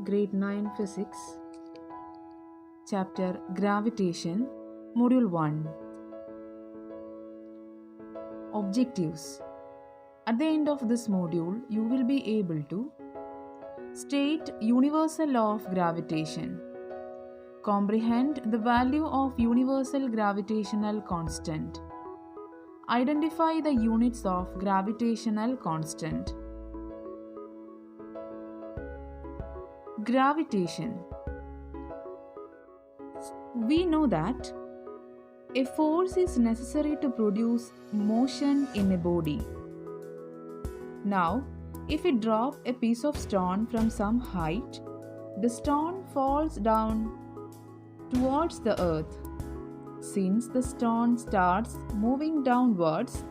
Grade 9 Physics, Chapter Gravitation, Module 1. Objectives. At the end of this module, you will be able to state universal law of gravitation, comprehend the value of universal gravitational constant, identify the units of gravitational constant. Gravitation. We know that a force is necessary to produce motion in a body. Now, if we drop a piece of stone from some height, the stone falls down towards the earth. Since the stone starts moving downwards,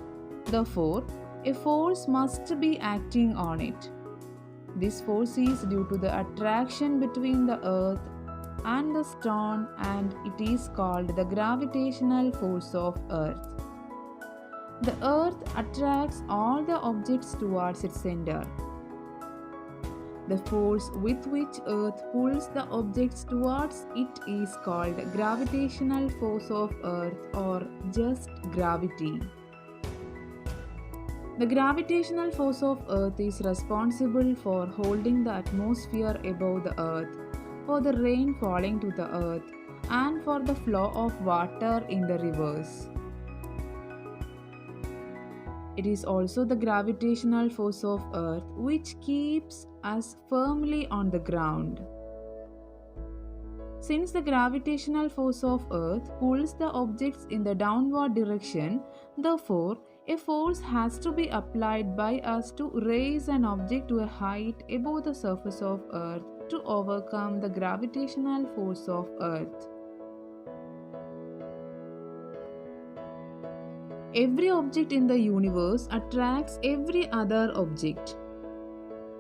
therefore, a force must be acting on it. This force is due to the attraction between the earth and the stone, and it is called the gravitational force of earth. The earth attracts all the objects towards its center. The force with which earth pulls the objects towards it is called gravitational force of earth, or just gravity. The gravitational force of earth is responsible for holding the atmosphere above the earth, for the rain falling to the earth, and for the flow of water in the rivers. It is also the gravitational force of earth which keeps us firmly on the ground. Since the gravitational force of earth pulls the objects in the downward direction, therefore, a force has to be applied by us to raise an object to a height above the surface of earth to overcome the gravitational force of earth. Every object in the universe attracts every other object.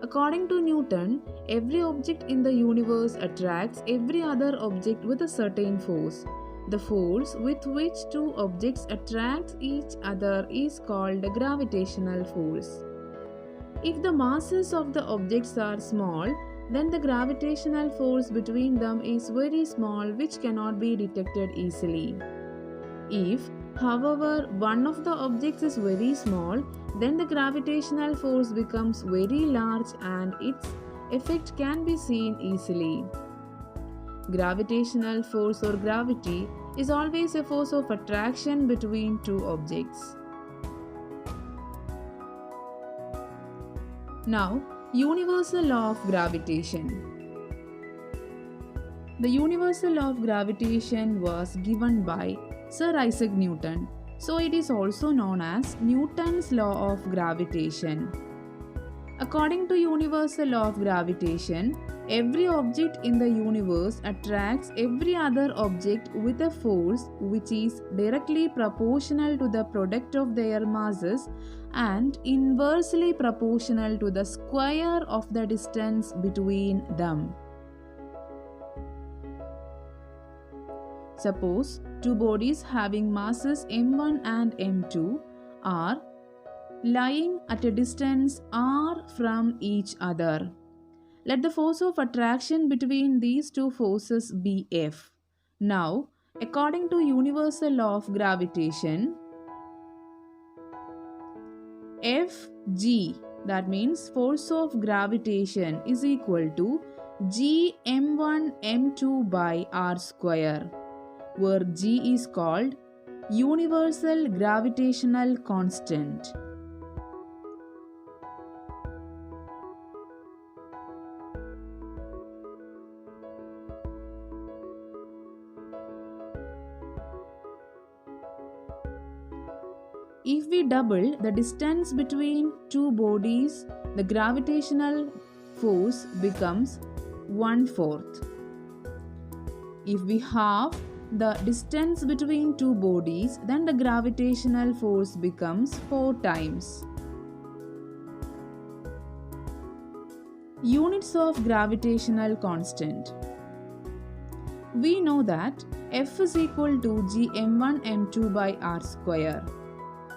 According to Newton, every object in the universe attracts every other object with a certain force. The force with which two objects attract each other is called the gravitational force. If the masses of the objects are small, then the gravitational force between them is very small, which cannot be detected easily. If, however, one of the objects is very small, then the gravitational force becomes very large and its effect can be seen easily. Gravitational force or gravity is always a force of attraction between two objects. Now, universal law of gravitation. The universal law of gravitation was given by Sir Isaac Newton, so it is also known as Newton's law of gravitation. According to universal law of gravitation, every object in the universe attracts every other object with a force which is directly proportional to the product of their masses and inversely proportional to the square of the distance between them. Suppose two bodies having masses m1 and m2 are lying at a distance r from each other. Let the force of attraction between these two forces be F. Now, according to universal law of gravitation, Fg, that means force of gravitation, is equal to g m1 m2 by r square, where g is called universal gravitational constant. If we double the distance between two bodies, the gravitational force becomes 1/4. If we halve the distance between two bodies, then the gravitational force becomes 4 times. Units of gravitational constant. We know that F is equal to g m1 m2 by r square.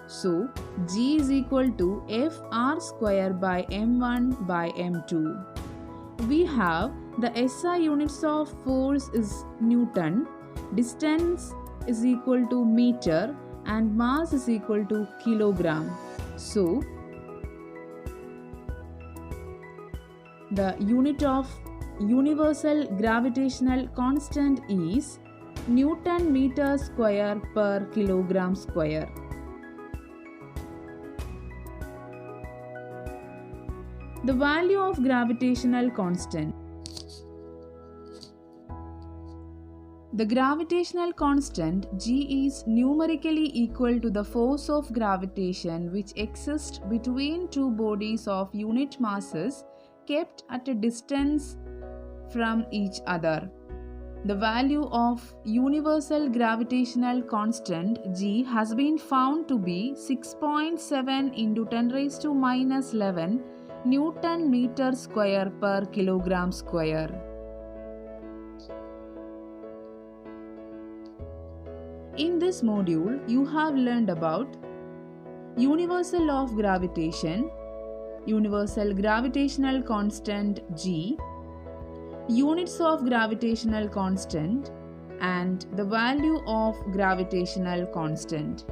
So, G is equal to F r square by m1 by m2. we have the SI units of force is Newton, distance is equal to meter, and mass is equal to kilogram. So, the unit of universal gravitational constant is Newton meter square per kilogram square. The value of gravitational constant. The gravitational constant G is numerically equal to the force of gravitation which exists between two bodies of unit masses kept at a distance from each other. The value of universal gravitational constant G has been found to be 6.7 into 10 raised to minus 11 Newton meter square per kilogram square. In this module, you have learned about universal law of gravitation, universal gravitational constant G, units of gravitational constant, and the value of gravitational constant.